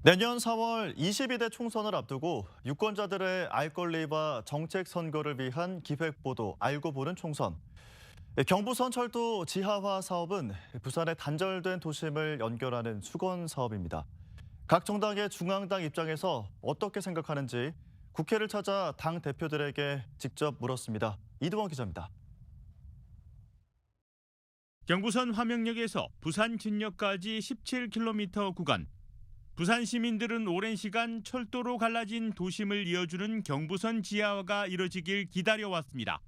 내년 4월 22대 총선을 앞두고 유권자들의 알 권리와 정책 선거를 위한 기획보도 알고 보는 총선. 경부선 철도 지하화 사업은 부산의 단절된 도심을 연결하는 수건 사업입니다. 각 정당의 중앙당 입장에서 어떻게 생각하는지 국회를 찾아 당 대표들에게 직접 물었습니다. 이두원 기자입니다. 경부선 화명역에서 부산 진역까지 17km 구간. 부산 시민들은 오랜 시간 철도로 갈라진 도심을 이어주는 경부선 지하화가 이뤄지길 기다려왔습니다.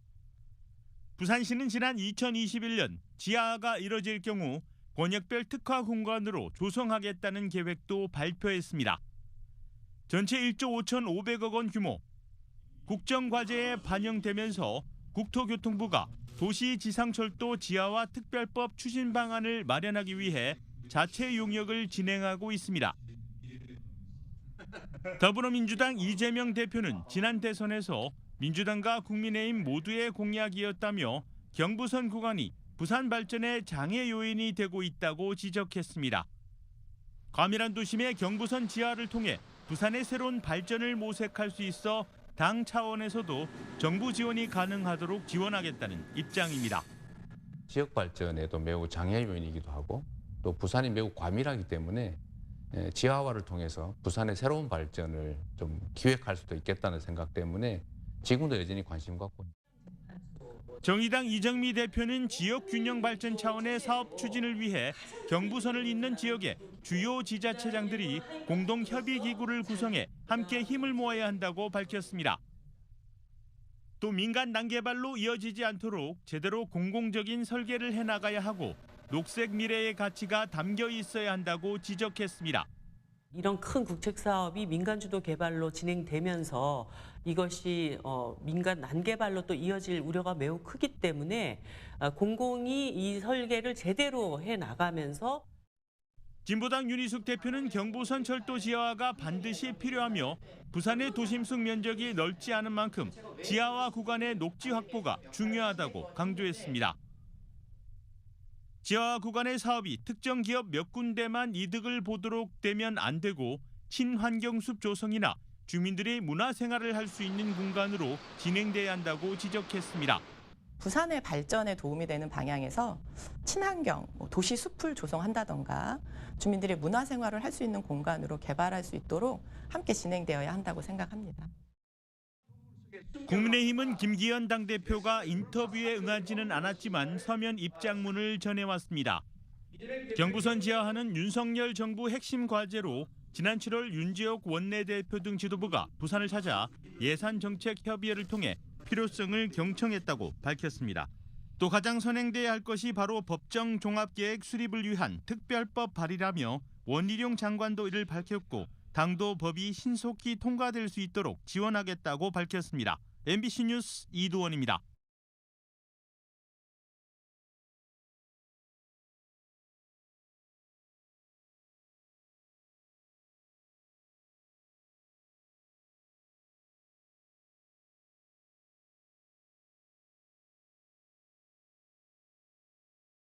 부산시는 지난 2021년 지하화가 이뤄질 경우 권역별 특화 공간으로 조성하겠다는 계획도 발표했습니다. 전체 1조 5,500억 원 규모. 국정과제에 반영되면서 국토교통부가 도시지상철도 지하화 특별법 추진 방안을 마련하기 위해 자체 용역을 진행하고 있습니다. 더불어민주당 이재명 대표는 지난 대선에서 민주당과 국민의힘 모두의 공약이었다며 경부선 구간이 부산 발전의 장애 요인이 되고 있다고 지적했습니다. 과밀한 도심의 경부선 지하를 통해 부산의 새로운 발전을 모색할 수 있어 당 차원에서도 정부 지원이 가능하도록 지원하겠다는 입장입니다. 지역 발전에도 매우 장애 요인이기도 하고 또 부산이 매우 과밀하기 때문에 지하화를 통해서 부산의 새로운 발전을 좀 기획할 수도 있겠다는 생각 때문에 지금도 여전히 관심 갖고 있습니다. 정의당 이정미 대표는 지역 균형 발전 차원의 사업 추진을 위해 경부선을 잇는 지역의 주요 지자체장들이 공동 협의 기구를 구성해 함께 힘을 모아야 한다고 밝혔습니다. 또 민간 난개발로 이어지지 않도록 제대로 공공적인 설계를 해나가야 하고 녹색 미래의 가치가 담겨 있어야 한다고 지적했습니다. 이런 큰 국책 사업이 민간 주도 개발로 진행되면서 이것이 민간 난개발로 또 이어질 우려가 매우 크기 때문에 공공이 이 설계를 제대로 해 나가면서 진보당 윤희숙 대표는 경부선 철도 지하화가 반드시 필요하며 부산의 도심속 면적이 넓지 않은 만큼 지하화 구간의 녹지 확보가 중요하다고 강조했습니다. 지하화 구간의 사업이 특정 기업 몇 군데만 이득을 보도록 되면 안 되고 친환경숲 조성이나 주민들이 문화생활을 할 수 있는 공간으로 진행돼야 한다고 지적했습니다. 부산의 발전에 도움이 되는 방향에서 친환경, 도시 숲을 조성한다던가 주민들이 문화생활을 할 수 있는 공간으로 개발할 수 있도록 함께 진행되어야 한다고 생각합니다. 국민의힘은 김기현 당대표가 인터뷰에 응하지는 않았지만 서면 입장문을 전해왔습니다. 경부선 지하화는 윤석열 정부 핵심 과제로 지난 7월 윤지옥 원내대표 등 지도부가 부산을 찾아 예산정책 협의회를 통해 필요성을 경청했다고 밝혔습니다. 또 가장 선행돼야 할 것이 바로 법정 종합계획 수립을 위한 특별법 발의라며 원희룡 장관도 이를 밝혔고 당도 법이 신속히 통과될 수 있도록 지원하겠다고 밝혔습니다. MBC 뉴스 이두원입니다.